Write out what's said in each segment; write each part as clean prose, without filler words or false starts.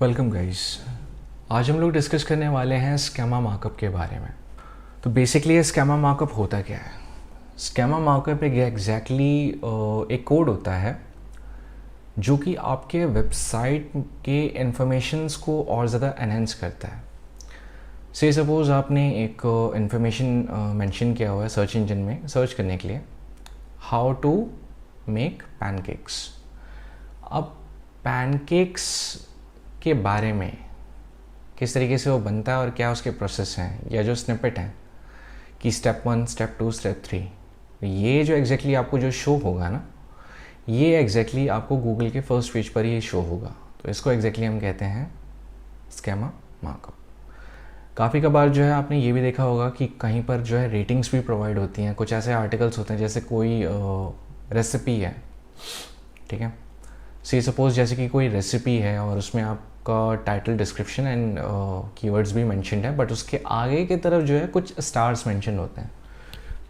Welcome guys. आज हम लोग डिस्कस करने वाले हैं स्कैमा मार्कअप के बारे में। तो बेसिकली ये स्कैमा मार्कअप होता क्या है? स्कैमा मार्कअप एक एग्जैक्टली एक कोड होता है जो कि आपके वेबसाइट के इंफॉर्मेशंस को और ज़्यादा एनहेंस करता है। से सपोज़ आपने एक इंफॉर्मेशन मेंशन किया हुआ है सर्च इंजन में सर्च करने के लिए, हाउ टू मेक पैनकेक्स। अब पैनकेक्स के बारे में किस तरीके से वो बनता है और क्या उसके प्रोसेस हैं, या जो स्निपेट है कि स्टेप 1, स्टेप 2, स्टेप 3, ये जो एग्जैक्टली आपको जो शो होगा ना, ये एग्जैक्टली आपको गूगल के फर्स्ट पेज पर ही शो होगा। तो इसको एग्जैक्टली हम कहते हैं स्कैमा मार्कअप। काफ़ी कबार जो है आपने ये भी देखा होगा कि कहीं पर जो है रेटिंग्स भी प्रोवाइड होती हैं। कुछ ऐसे आर्टिकल्स होते हैं जैसे कोई रेसिपी है, ठीक है, सी सपोज जैसे कि कोई रेसिपी है और उसमें आपका टाइटल, डिस्क्रिप्शन एंड कीवर्ड्स भी मेंशन्ड है, बट उसके आगे की तरफ जो है कुछ स्टार्स मेंशन होते हैं।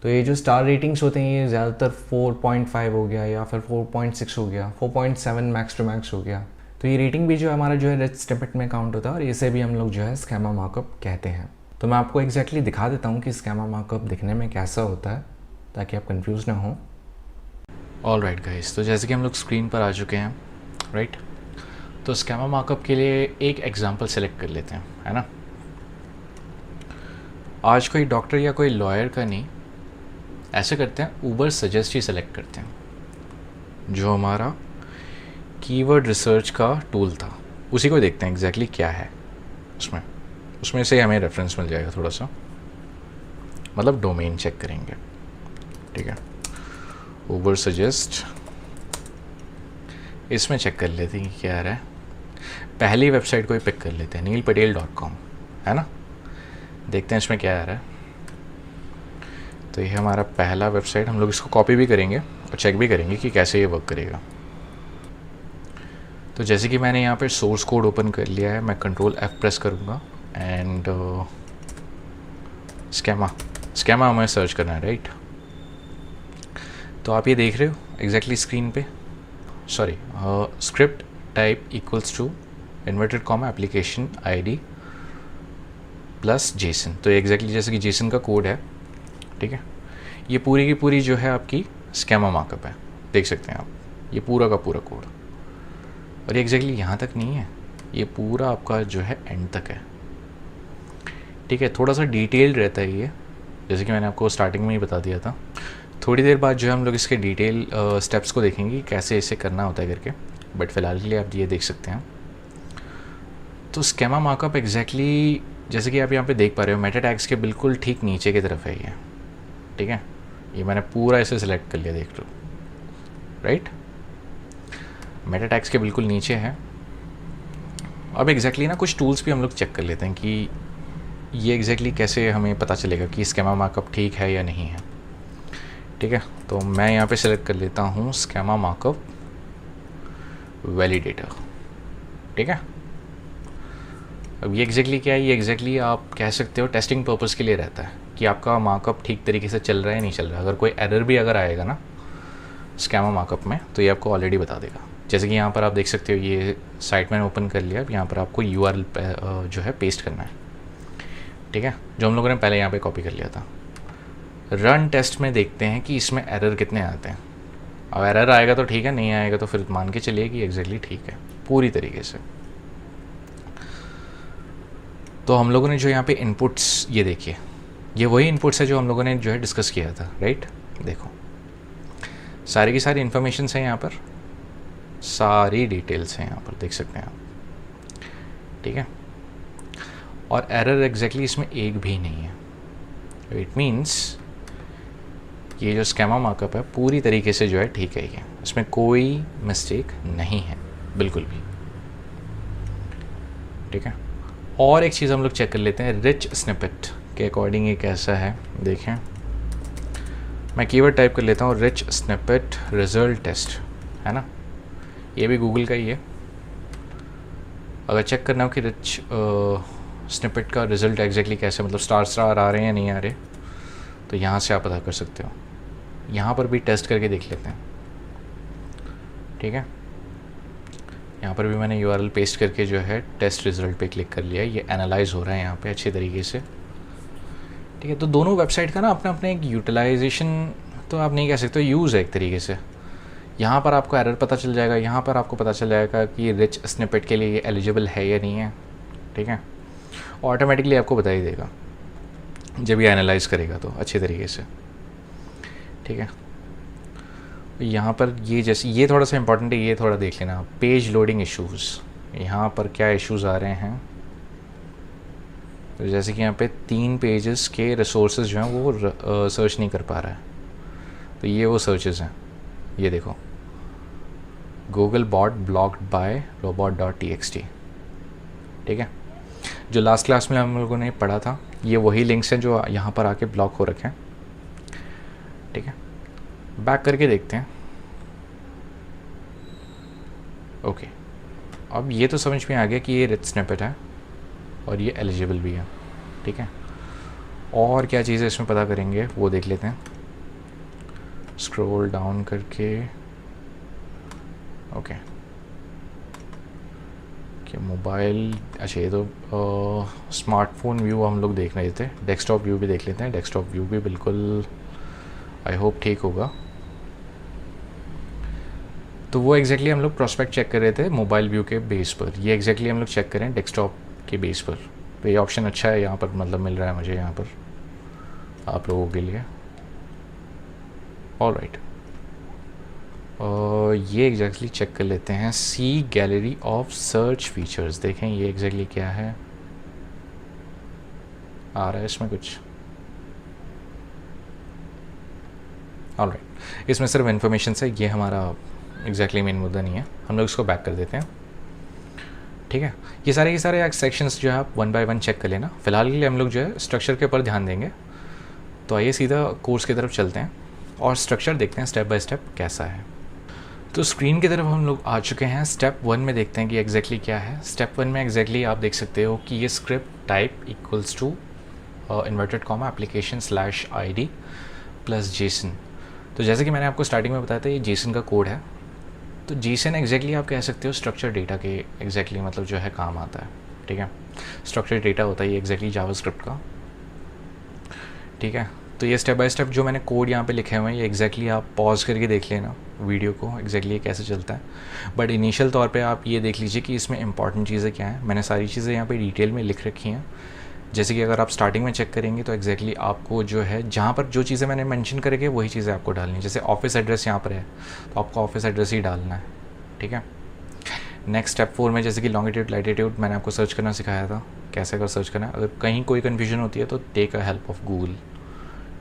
तो ये जो स्टार रेटिंग्स होते हैं ये ज़्यादातर 4.5 हो गया या फिर 4.6 हो गया, 4.7 मैक्स टू मैक्स हो गया। तो ये रेटिंग भी जो हमारा जो है रिच स्निपेट में काउंट होता है और इसे भी हम लोग जो है स्कैमा मार्कअप कहते हैं। तो मैं आपको एग्जैक्टली दिखा देता हूँ कि स्कैमा मार्कअप दिखने में कैसा होता है ताकि आप कंफ्यूज ना हो। ऑल राइट गाइस, तो जैसे कि हम लोग स्क्रीन पर आ चुके हैं, राइट। तो स्कैमा मार्कअप के लिए एक एग्जांपल सेलेक्ट कर लेते हैं, है ना। आज कोई डॉक्टर या कोई लॉयर का नहीं, ऐसे करते हैं ऊबर सजेस्ट ही सेलेक्ट करते हैं, जो हमारा कीवर्ड रिसर्च का टूल था उसी को देखते हैं एग्जैक्टली क्या है उसमें से हमें रेफरेंस मिल जाएगा थोड़ा सा, मतलब डोमेन चेक करेंगे, ठीक है। ऊबर सजेस्ट, इसमें चेक कर लेते हैं कि क्या आ रहा है। पहली वेबसाइट को ही पिक कर लेते हैं, neelpatel.com, है ना। देखते हैं इसमें क्या आ रहा है। तो ये हमारा पहला वेबसाइट, हम लोग इसको कॉपी भी करेंगे और चेक भी करेंगे कि कैसे ये वर्क करेगा। तो जैसे कि मैंने यहाँ पे सोर्स कोड ओपन कर लिया है, मैं कंट्रोल F प्रेस करूँगा एंड स्कैमा हमें सर्च करना है, राइट। तो आप ये देख रहे हो एग्जैक्टली स्क्रीन पे, sorry, script type equals to inverted comma application ID plus JSON. तो एग्जैक्टली जैसे कि जेसन का कोड है, ठीक है। ये पूरी की पूरी जो है आपकी स्कैमा मार्कअप है, देख सकते हैं आप, ये पूरा का पूरा कोड। और ये एग्जैक्टली यहाँ तक नहीं है, ये पूरा आपका जो है एंड तक है, ठीक है। थोड़ा सा डिटेल्ड रहता है ये, जैसे कि मैंने आपको स्टार्टिंग में ही बता दिया था। थोड़ी देर बाद जो है हम लोग इसके डिटेल स्टेप्स को देखेंगे कैसे इसे करना होता है करके, बट फ़िलहाल के लिए आप ये देख सकते हैं। तो स्कैमा मार्कअप एग्जैक्टली जैसे कि आप यहाँ पे देख पा रहे हो, मेटा टैग्स के बिल्कुल ठीक नीचे की तरफ है ये, ठीक है। ये मैंने पूरा इसे सिलेक्ट कर लिया, देख लो, राइट। मेटा टैग्स के बिल्कुल नीचे है। अब एग्जैक्टली ना कुछ टूल्स भी हम लोग चेक कर लेते हैं कि ये एग्जैक्टली कैसे हमें पता चलेगा कि स्कैमा मार्कअप ठीक है या नहीं है, ठीक है। तो मैं यहाँ पे सेलेक्ट कर लेता हूँ स्कैमा मार्कअप वैलिडेटर, ठीक है। अब ये एग्जैक्टली क्या है, ये एग्जैक्टली आप कह सकते हो टेस्टिंग पर्पस के लिए रहता है कि आपका मार्कअप ठीक तरीके से चल रहा है नहीं चल रहा है। अगर कोई एरर भी अगर आएगा ना स्कैमा मार्कअप में, तो ये आपको ऑलरेडी बता देगा। जैसे कि यहाँ पर आप देख सकते हो, ये साइट मैंने ओपन कर लिया। अब यहाँ पर आपको URL जो है पेस्ट करना है, ठीक है, जो हम लोगों ने पहले यहाँ पे कॉपी कर लिया था। रन टेस्ट में देखते हैं कि इसमें एरर कितने आते हैं। अब एरर आएगा तो ठीक है, नहीं आएगा तो फिर मान के चलिए कि एग्जैक्टली ठीक है पूरी तरीके से। तो हम लोगों ने जो यहाँ पे इनपुट्स, ये देखिए, ये वही इनपुट्स है जो हम लोगों ने जो है डिस्कस किया था, राइट। देखो सारी की सारी इन्फॉर्मेशन है यहाँ पर, सारी डिटेल्स हैं यहाँ पर, देख सकते हैं आप, ठीक है। और एरर एग्जैक्टली इसमें एक भी नहीं है। इट मीन्स ये जो स्कैमा मार्कअप है पूरी तरीके से जो है ठीक है, ये इसमें कोई मिस्टेक नहीं है बिल्कुल भी, ठीक है। और एक चीज़ हम लोग चेक कर लेते हैं रिच स्निपेट के अकॉर्डिंग ये कैसा है। देखें, मैं कीवर्ड टाइप कर लेता हूँ रिच स्निपेट रिजल्ट टेस्ट, है ना। ये भी गूगल का ही है। अगर चेक करना हो कि रिच स्निपेट का रिजल्ट एग्जैक्टली कैसे, मतलब स्टार आ रहे हैं या नहीं आ रहे, तो यहाँ से आप पता कर सकते हो। यहाँ पर भी टेस्ट करके देख लेते हैं, ठीक है। यहाँ पर भी मैंने URL पेस्ट करके जो है टेस्ट रिज़ल्ट पे क्लिक कर लिया है। ये एनालाइज हो रहा है यहाँ पे अच्छे तरीके से, ठीक है। तो दोनों वेबसाइट का ना अपना अपना एक यूटिलाइजेशन तो आप नहीं कह सकते, यूज़ है एक तरीके से। यहाँ पर आपको एरर पता चल जाएगा, यहाँ पर आपको पता चल जाएगा कि रिच स्निपेट के लिए ये एलिजिबल है या नहीं है, ठीक है। ऑटोमेटिकली आपको बता ही देगा जब ये एनालाइज करेगा तो अच्छे तरीके से, ठीक है। यहाँ पर ये जैसे ये थोड़ा सा इंपॉर्टेंट है, ये थोड़ा देख लेना। पेज लोडिंग इश्यूज़, यहाँ पर क्या इश्यूज़ आ रहे हैं। तो जैसे कि यहाँ पे 3 पेजेस के रिसोर्सेज जो हैं वो सर्च नहीं कर पा रहा है, तो ये वो सर्चेस हैं। ये देखो, Google bot blocked by robot.txt, ठीक है। जो लास्ट क्लास में हम लोगों ने पढ़ा था, ये वही लिंक्स हैं जो यहाँ पर आके ब्लॉक हो रखे हैं, ठीक है। बैक करके देखते हैं। ओके, अब ये तो समझ में आ गया कि ये रिच स्निपेट है और ये एलिजिबल भी है, ठीक है। और क्या चीज़ें इसमें पता करेंगे वो देख लेते हैं। स्क्रॉल डाउन करके, ओके, कि मोबाइल, अच्छा ये तो स्मार्टफोन व्यू हम लोग देख रहे थे। डेस्कटॉप व्यू भी देख लेते हैं। डेस्कटॉप व्यू भी बिल्कुल आई होप ठीक होगा। तो वो एग्जैक्टली हम लोग प्रोस्पेक्ट चेक कर रहे थे मोबाइल व्यू के बेस पर, ये एग्जैक्टली हम लोग चेक करें डेस्कटॉप के बेस पर। तो ये ऑप्शन अच्छा है यहाँ पर, मतलब मिल रहा है मुझे यहाँ पर आप लोगों के लिए। ऑलराइट, ये एग्जैक्टली चेक कर लेते हैं। सी गैलरी ऑफ सर्च फीचर्स, देखें ये एग्जैक्टली क्या है, आ रहा है इसमें कुछ। ऑलराइट, इसमें सिर्फ इन्फॉर्मेशन से, ये हमारा एग्जैक्टली मेन मुद्दा नहीं है। हम लोग इसको बैक कर देते हैं, ठीक है। ये सारे के सारे सेक्शंस जो है आप 1 बाय 1 चेक कर लेना। फ़िलहाल के लिए हम लोग जो है स्ट्रक्चर के ऊपर ध्यान देंगे। तो आइए सीधा कोर्स की तरफ चलते हैं और स्ट्रक्चर देखते हैं स्टेप बाय स्टेप कैसा है। तो स्क्रीन की तरफ हम लोग आ चुके हैं। स्टेप 1 में देखते हैं कि एग्जैक्टली क्या है। स्टेप 1 में एग्जैक्टली आप देख सकते हो कि ये script type equals to inverted comma application /id plus JSON. तो जैसे कि मैंने आपको स्टार्टिंग में बताया था, ये जेसन का कोड है। तो जेसन एग्जैक्टली आप कह सकते हो स्ट्रक्चर डेटा के एग्जैक्टली मतलब जो है काम आता है, ठीक है। स्ट्रक्चर डेटा होता है ये एग्जैक्टली जावास्क्रिप्ट का, ठीक है। तो ये स्टेप बाय स्टेप जो मैंने कोड यहाँ पे लिखे हुए हैं, ये एग्जैक्टली आप पॉज करके देख लेना वीडियो को, एग्जैक्टली ये कैसे चलता है। बट इनिशियल तौर पे आप ये देख लीजिए कि इसमें इंपॉर्टेंट चीज़ें क्या हैं। मैंने सारी चीज़ें यहाँ पे डिटेल में लिख रखी हैं। जैसे कि अगर आप स्टार्टिंग में चेक करेंगे तो एग्जैक्टली आपको जो है जहाँ पर जो चीज़ें मैंने मेंशन करेंगे वही चीज़ें आपको डालनी है। जैसे ऑफिस एड्रेस यहाँ पर है तो आपको ऑफिस एड्रेस ही डालना है, ठीक है। नेक्स्ट स्टेप 4 में जैसे कि लॉन्गिट्यूड लैटिट्यूड मैंने आपको सर्च करना सिखाया था, कैसे अगर सर्च करना है। अगर कहीं कोई कन्फ्यूजन होती है तो take a help of Google,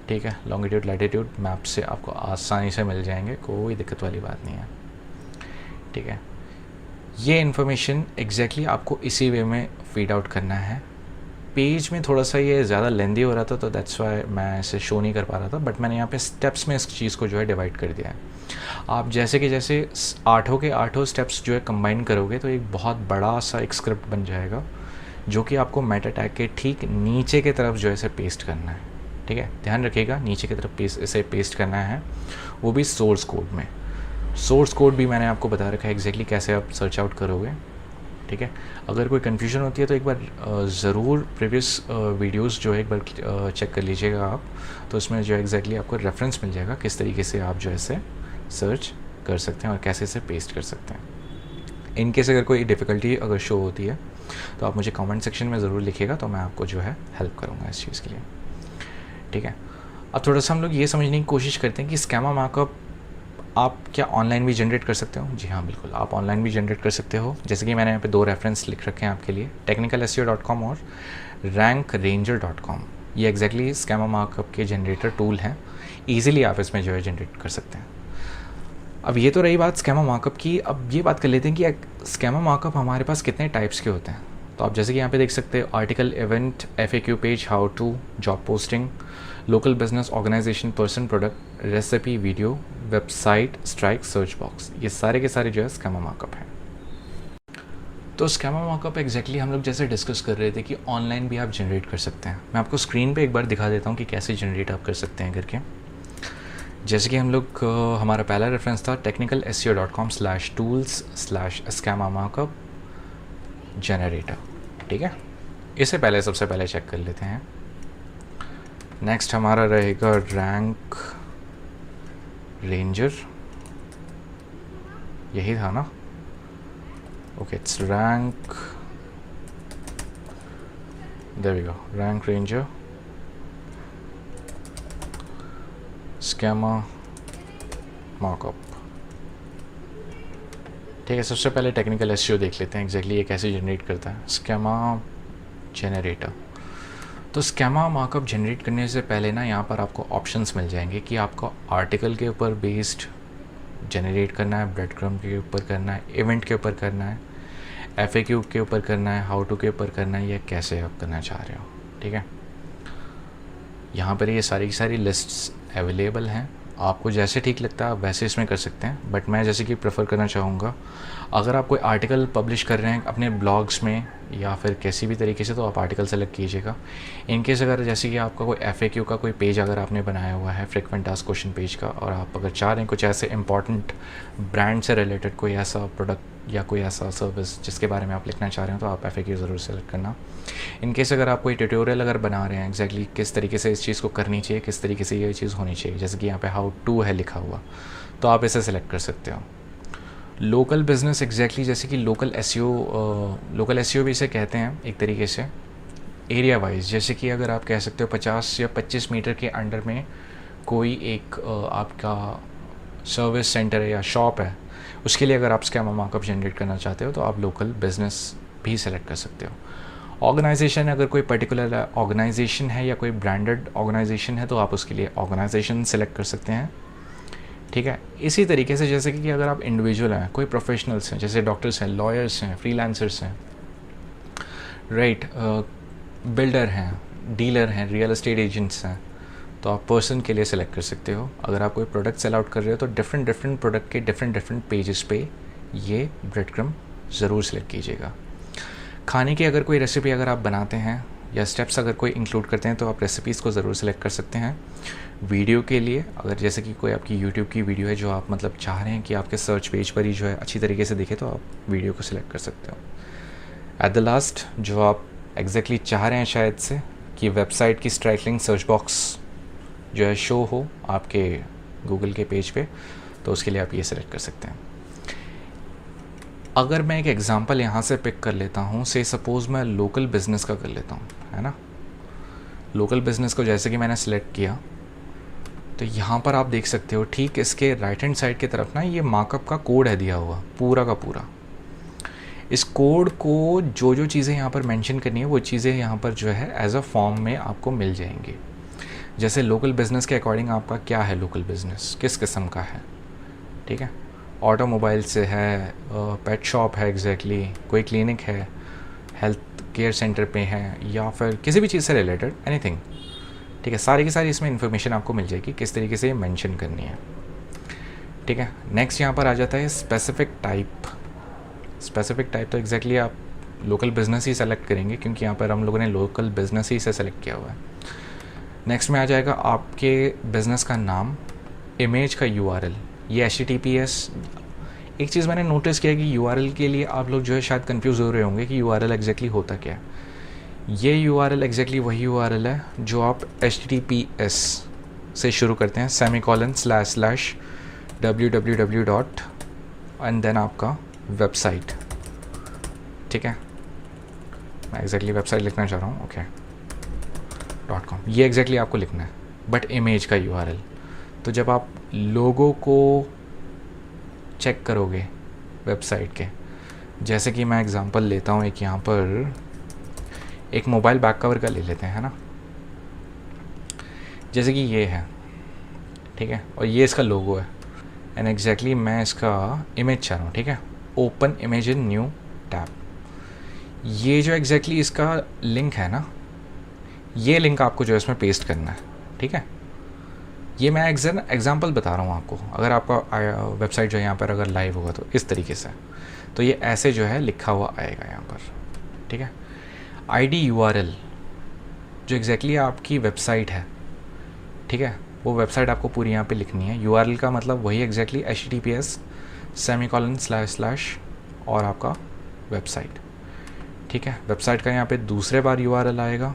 ठीक है। लॉन्गिट्यूड लैटिट्यूड मैप से आपको आसानी से मिल जाएंगे, कोई दिक्कत वाली बात नहीं है, ठीक है। ये इन्फॉर्मेशन एग्जैक्टली आपको इसी वे में फीड आउट करना है। पेज में थोड़ा सा ये ज़्यादा लेंदी हो रहा था तो दैट्स वाई मैं इसे शो नहीं कर पा रहा था, बट मैंने यहाँ पे स्टेप्स में इस चीज़ को जो है डिवाइड कर दिया है। आप जैसे कि जैसे 8 के 8 स्टेप्स जो है कंबाइन करोगे तो एक बहुत बड़ा सा एक स्क्रिप्ट बन जाएगा जो कि आपको मेटा टैग के ठीक नीचे की तरफ जो है इसे पेस्ट करना है, ठीक है। ध्यान रखिएगा नीचे की तरफ इसे पेस्ट करना है, वो भी सोर्स कोड में। सोर्स कोड भी मैंने आपको बता रखा है एग्जैक्टली कैसे आप सर्च आउट करोगे, ठीक है। अगर कोई कन्फ्यूजन होती है तो एक बार ज़रूर प्रीवियस वीडियोस जो है एक बार चेक कर लीजिएगा आप, तो उसमें जो एग्जैक्टली आपको रेफरेंस मिल जाएगा किस तरीके से आप जो है इसे सर्च कर सकते हैं और कैसे इसे पेस्ट कर सकते हैं। इनकेस अगर कोई डिफ़िकल्टी अगर शो होती है तो आप मुझे कमेंट सेक्शन में ज़रूर लिखिएगा, तो मैं आपको जो है हेल्प करूँगा इस चीज़ के लिए, ठीक है। अब थोड़ा सा हम लोग ये समझने की कोशिश करते हैं कि स्कीमा मार्कअप आप क्या ऑनलाइन भी जनरेट कर सकते हो। जी हाँ, बिल्कुल आप ऑनलाइन भी जनरेट कर सकते हो। जैसे कि मैंने यहाँ पे 2 रेफरेंस लिख रखे हैं आपके लिए, technicalseo.com और rankranger.com। ये एग्जैक्टली स्कीमा मार्कअप के जनरेटर टूल हैं, ईजिली आप इसमें जो है जनरेट कर सकते हैं। अब ये तो रही बात स्कीमा मार्कअप की। अब ये बात कर लेते हैं कि स्कीमा मार्कअप हमारे पास कितने टाइप्स के होते हैं। तो आप जैसे कि यहाँ पे देख सकते हो article, event, FAQ page, how to, job posting, local business, organisation, person, product, recipe, video, website, strike, search box, ये सारे के सारे जो है स्कीमा मार्कअप हैं। तो स्कीमा मार्कअप एग्जैक्टली हम लोग जैसे डिस्कस कर रहे थे कि ऑनलाइन भी आप जनरेट कर सकते हैं। मैं आपको स्क्रीन पे एक बार दिखा देता हूँ कि कैसे जनरेट आप कर सकते हैं करके। जैसे कि हम लोग हमारा पहला रेफरेंस था technicalseo.com/tools/schema markup generator, ठीक है। इसे पहले सबसे पहले चेक कर लेते हैं। नेक्स्ट हमारा रहेगा रैंक रेंजर, यही था ना? Okay, it's rank, there we go, rank ranger schema markup, ठीक है। सबसे पहले टेक्निकल एसईओ देख लेते हैं एग्जैक्टली ये कैसे जनरेट करता है, स्केमा जनरेटर। तो स्केमा मार्कअप जनरेट करने से पहले ना यहाँ पर आपको ऑप्शंस मिल जाएंगे कि आपको आर्टिकल के ऊपर बेस्ड जनरेट करना है, ब्रेड क्रम्ब के ऊपर करना है, इवेंट के ऊपर करना है, एफएक्यू के ऊपर करना है, हाउ टू के ऊपर करना है, या कैसे आप करना चाह रहे हो, ठीक है। यहाँ पर ये सारी की सारी लिस्ट्स अवेलेबल हैं, आपको जैसे ठीक लगता है आप वैसे इसमें कर सकते हैं। बट मैं जैसे कि प्रेफर करना चाहूँगा, अगर आप कोई आर्टिकल पब्लिश कर रहे हैं अपने ब्लॉग्स में या फिर किसी भी तरीके से, तो आप आर्टिकल सेलेक्ट कीजिएगा। इनकेस अगर जैसे कि आपका कोई एफएक्यू का कोई पेज अगर आपने बनाया हुआ है, फ्रिक्वेंट आस्क्ड क्वेश्चन पेज का, और आप अगर चाह रहे हैं कुछ ऐसे इंपॉर्टेंट ब्रांड से रिलेटेड कोई ऐसा प्रोडक्ट या कोई ऐसा सर्विस जिसके बारे में आप लिखना चाह रहे हो, तो आप एफएक्यू ज़रूर सेलेक्ट करना। इनकेस अगर आप कोई ट्यूटोरियल अगर बना रहे हैं एग्जैक्टली किस तरीके से इस चीज़ को करनी चाहिए, किस तरीके से ये चीज़ होनी चाहिए, जैसे कि यहाँ पे हाउ टू है लिखा हुआ, तो आप इसे सेलेक्ट कर सकते हो। लोकल बिजनेस एग्जैक्टली जैसे कि लोकल एसईओ भी इसे कहते हैं एक तरीके से, एरिया वाइज। जैसे कि अगर आप कह सकते हो 50 या 25 मीटर के अंडर में कोई एक आपका सर्विस सेंटर है या शॉप है, उसके लिए अगर आप स्केमा मार्कअप जनरेट करना चाहते हो तो आप लोकल बिजनेस भी सेलेक्ट कर सकते हो। ऑर्गेनाइजेशन, अगर कोई पर्टिकुलर ऑर्गेनाइजेशन है या कोई ब्रांडेड ऑर्गेनाइजेशन है तो आप उसके लिए ऑर्गेनाइजेशन सेलेक्ट कर सकते हैं, ठीक है। इसी तरीके से जैसे कि अगर आप इंडिविजुअल हैं, कोई प्रोफेशनल्स हैं, जैसे डॉक्टर्स हैं, लॉयर्स हैं, फ्रीलांसर्स हैं, राइट, बिल्डर हैं, डीलर हैं, रियल एस्टेट एजेंट्स हैं, तो आप पर्सन के लिए सेलेक्ट कर सकते हो। अगर आप कोई प्रोडक्ट सेल आउट कर रहे हो तो डिफरेंट प्रोडक्ट के डिफरेंट पेजेस पे ये ब्रेड क्रम्ब ज़रूर सेलेक्ट कीजिएगा। खाने की अगर कोई रेसिपी अगर आप बनाते हैं या स्टेप्स अगर कोई इंक्लूड करते हैं तो आप रेसिपीज़ को ज़रूर सेलेक्ट कर सकते हैं। वीडियो के लिए अगर जैसे कि कोई आपकी यूट्यूब की वीडियो है जो आप मतलब चाह रहे हैं कि आपके सर्च पेज पर ही जो है अच्छी तरीके से दिखे, तो आप वीडियो को सिलेक्ट कर सकते हो। एट द लास्ट जो आप एग्जैक्टली चाह रहे हैं शायद से कि वेबसाइट की स्ट्राइक लिंक सर्च बॉक्स जो है शो हो आपके गूगल के पेज पे, तो उसके लिए आप ये सेलेक्ट कर सकते हैं। अगर मैं एक एग्जांपल यहाँ से पिक कर लेता हूँ, से सपोज़ मैं लोकल बिज़नेस का कर लेता हूँ, है ना। लोकल बिज़नेस को जैसे कि मैंने सेलेक्ट किया तो यहाँ पर आप देख सकते हो ठीक इसके राइट हैंड साइड की तरफ ना ये मार्कअप का कोड है दिया हुआ पूरा का पूरा। इस कोड को जो चीज़ें यहाँ पर मेंशन करनी है वो चीज़ें यहाँ पर जो है एज अ फॉर्म में आपको मिल जाएंगी। जैसे लोकल बिज़नेस के अकॉर्डिंग आपका क्या है, लोकल बिज़नेस किस किस्म का है, ठीक है। ऑटोमोबाइल से है, पेट शॉप है, एग्जैक्टली कोई क्लिनिक है, हेल्थ केयर सेंटर पे है, या फिर किसी भी चीज़ से रिलेटेड एनीथिंग, ठीक है। सारी की सारी इसमें इन्फॉर्मेशन आपको मिल जाएगी किस तरीके से ये मेंशन करनी है, ठीक है। नेक्स्ट यहाँ पर आ जाता है स्पेसिफिक टाइप। स्पेसिफिक टाइप तो एग्जैक्टली आप लोकल बिज़नेस ही सेलेक्ट करेंगे क्योंकि यहाँ पर हम लोगों ने लोकल बिज़नेस ही से सेलेक्ट किया हुआ है। नेक्स्ट में आ जाएगा आपके बिज़नेस का नाम, इमेज का URL, ये HTTPS। एक चीज़ मैंने नोटिस किया कि URL के लिए आप लोग जो है शायद कंफ्यूज हो रहे होंगे कि URL एग्जैक्टली होता क्या है। ये URL एग्जैक्टली वही URL है जो आप HTTPS से शुरू करते हैं, //www. एंड देन आपका वेबसाइट, ठीक है। मैं एग्जैक्टली वेबसाइट लिखना चाह रहा हूँ, ओके .com, ये एग्जैक्टली आपको लिखना है, बट इमेज का URL। तो जब आप लोगों को चेक करोगे वेबसाइट के, जैसे कि मैं एग्जांपल लेता हूँ एक यहाँ पर एक मोबाइल बैक कवर का ले लेते हैं, है ना। जैसे कि ये है, ठीक है, और ये इसका लोगो है एंड एग्जैक्टली मैं इसका इमेज चाह रहा हूँ, ठीक है। Open image in new tab, ये जो एग्जैक्टली इसका लिंक है ना, ये लिंक आपको जो है इसमें पेस्ट करना है, ठीक है। ये मैं एग्जांपल बता रहा हूँ आपको। अगर आपका वेबसाइट जो है यहाँ पर अगर लाइव होगा तो इस तरीके से, तो ये ऐसे जो है लिखा हुआ आएगा यहाँ पर, ठीक है। ID URL जो एग्जैक्टली आपकी वेबसाइट है, ठीक है, वो वेबसाइट आपको पूरी यहाँ पे लिखनी है। URL का मतलब वही एग्जैक्टली https:// और आपका वेबसाइट, ठीक है। वेबसाइट का यहाँ पे दूसरे बार URL आएगा,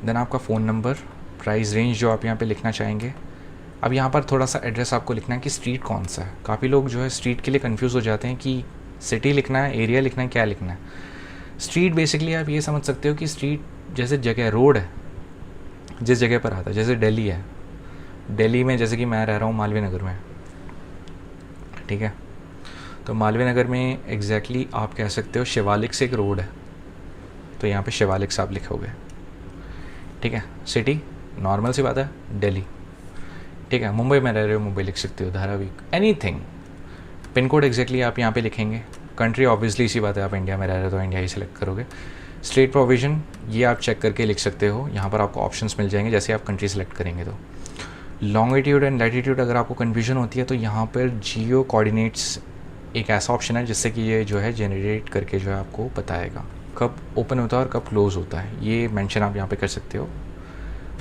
देन आपका फ़ोन नंबर, प्राइस रेंज जो आप यहाँ पे लिखना चाहेंगे। अब यहाँ पर थोड़ा सा एड्रेस आपको लिखना है कि स्ट्रीट कौन सा है। काफ़ी लोग जो है स्ट्रीट के लिए कंफ्यूज हो जाते हैं कि सिटी लिखना है, एरिया लिखना है, क्या लिखना है। स्ट्रीट बेसिकली आप ये समझ सकते हो कि स्ट्रीट जैसे जगह, रोड है जिस जगह पर आता है। जैसे दिल्ली है, दिल्ली में जैसे कि मैं रह रहा हूँ मालवीय नगर में, ठीक है। तो मालवीय नगर में एग्जैक्टली आप कह सकते हो शिवालिक से एक रोड है, तो यहाँ पे शिवालिक से आप लिखोगे, ठीक है। सिटी नॉर्मल सी बात है दिल्ली, ठीक है। मुंबई में रह रहे हो मुंबई लिख सकते हो, Dharavi, anything. Pin code exactly आप यहाँ पे लिखेंगे। कंट्री ऑब्वियसली सी बात है, आप इंडिया में रह रहे हो तो इंडिया ही सिलेक्ट करोगे। स्टेट प्रोविज़न ये आप चेक करके लिख सकते हो, यहाँ पर आपको ऑप्शंस मिल जाएंगे जैसे आप कंट्री सेलेक्ट करेंगे। तो लॉन्गिट्यूड एंड लैटिट्यूड अगर आपको कन्फ्यूजन होती है तो यहाँ पर जियो कोऑर्डिनेट्स एक ऐसा ऑप्शन है जिससे कि ये जो है जनरेट करके जो है आपको बताएगा कब ओपन होता है और कब क्लोज़ होता है। ये मेंशन आप यहाँ पे कर सकते हो।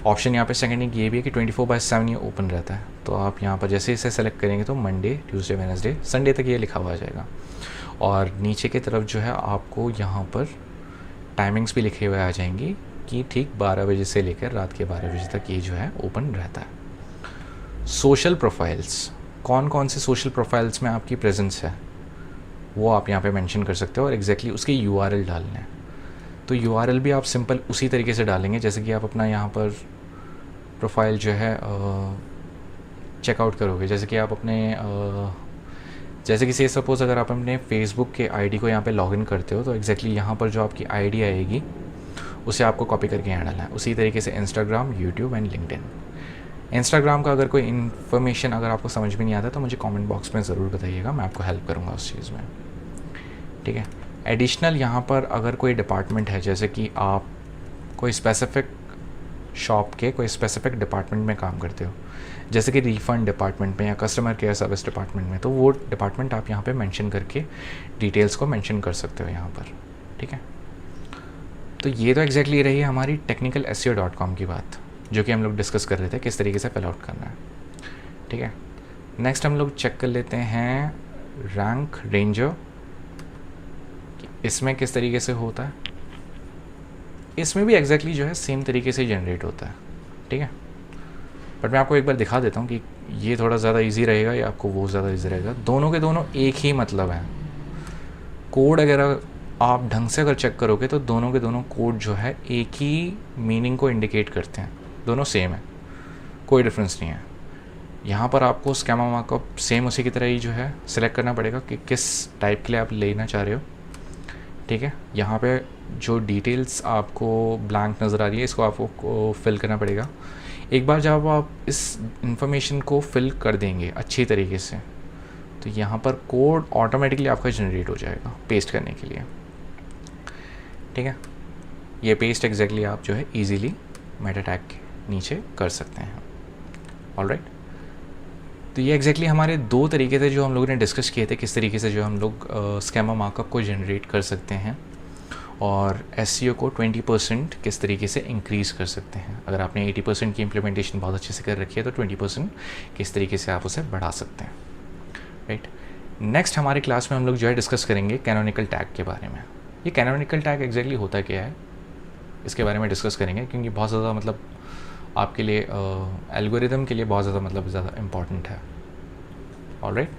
ऑप्शन यहाँ पे सेकंड एक ये भी है कि 24/7 ये ओपन रहता है। तो आप यहाँ पर जैसे इसे सेलेक्ट करेंगे तो मंडे, ट्यूसडे, वेडनेसडे, संडे तक ये लिखा हुआ आ जाएगा। और नीचे की तरफ जो है आपको यहाँ पर टाइमिंग्स भी लिखे हुए आ जाएंगी कि ठीक 12 बजे से लेकर रात के 12 बजे तक ये जो है ओपन रहता है। सोशल प्रोफाइल्स, कौन कौन से सोशल प्रोफाइल्स में आपकी प्रेजेंस है वो आप यहाँ पे मेंशन कर सकते हो और एग्जैक्टली उसके URL डालने हैं। तो URL भी आप सिंपल उसी तरीके से डालेंगे जैसे कि आप अपना यहाँ पर प्रोफाइल जो है चेकआउट करोगे। जैसे कि आप अपने जैसे कि से सपोज़ अगर आप अपने फेसबुक के ID को यहाँ पे लॉगिन करते हो तो एग्जैक्टली यहाँ पर जो आपकी ID आएगी उसे आपको कॉपी करके यहाँ डालना है। उसी तरीके से Instagram, YouTube and LinkedIn. Instagram का अगर कोई इन्फॉर्मेशन अगर आपको समझ में नहीं आता तो मुझे कमेंट बॉक्स में ज़रूर बताइएगा, मैं आपको हेल्प करूँगा उस चीज़ में, ठीक है। एडिशनल यहाँ पर अगर कोई डिपार्टमेंट है, जैसे कि आप कोई स्पेसिफिक शॉप के कोई स्पेसिफिक डिपार्टमेंट में काम करते हो, जैसे कि रिफ़ंड डिपार्टमेंट में या कस्टमर केयर सर्विस डिपार्टमेंट में, तो वो डिपार्टमेंट आप यहाँ पे मेंशन करके डिटेल्स को मेंशन कर सकते हो यहाँ पर, ठीक है। तो ये तो एग्जैक्टली रही है हमारी टेक्निकल SEO.com की बात, जो कि हम लोग डिस्कस कर रहे थे किस तरीके से फिल आउट करना है, ठीक है। नेक्स्ट हम लोग चेक कर लेते हैं रैंक रेंजर, इसमें किस तरीके से होता है। इसमें भी एग्जैक्टली जो है सेम तरीके से जनरेट होता है, ठीक है। बट मैं आपको एक बार दिखा देता हूँ कि ये थोड़ा ज़्यादा इजी रहेगा या आपको वो ज़्यादा इजी रहेगा। दोनों के दोनों एक ही मतलब है। कोड वगैरह आप ढंग से अगर चेक करोगे तो दोनों के दोनों कोड जो है एक ही मीनिंग को इंडिकेट करते हैं, दोनों सेम है, कोई डिफरेंस नहीं है। यहाँ पर आपको स्कीमा मार्कअप सेम उसी की तरह ही जो है सिलेक्ट करना पड़ेगा कि किस टाइप के लिए आप लेना चाह रहे हो, ठीक है। यहाँ पे जो डिटेल्स आपको ब्लैंक नज़र आ रही है इसको आपको फिल करना पड़ेगा। एक बार जब आप इस इंफॉर्मेशन को फिल कर देंगे अच्छी तरीके से तो यहाँ पर कोड ऑटोमेटिकली आपका जनरेट हो जाएगा पेस्ट करने के लिए, ठीक है। ये पेस्ट एग्जैक्टली आप जो है इजीली मेटा टैग के नीचे कर सकते हैं, ऑलराइट। तो ये एग्जैक्टली हमारे दो तरीके थे जो हम लोगों ने डिस्कस किए थे, किस तरीके से जो हम लोग स्कीमा मार्कअप को जनरेट कर सकते हैं और SEO को 20% किस तरीके से इंक्रीज़ कर सकते हैं। अगर आपने 80% की इम्प्लीमेंटेशन बहुत अच्छे से कर रखी है तो 20% किस तरीके से आप उसे बढ़ा सकते हैं, राइट। नेक्स्ट हमारे क्लास में हम लोग जो है डिस्कस करेंगे कैनोनिकल टैग के बारे में। ये कैनोनिकल टैग एग्जैक्टली होता क्या है इसके बारे में डिस्कस करेंगे, क्योंकि बहुत ज़्यादा मतलब आपके लिए एल्गोरिदम के लिए बहुत ज़्यादा मतलब ज़्यादा इम्पॉर्टेंट है, ऑलराइट।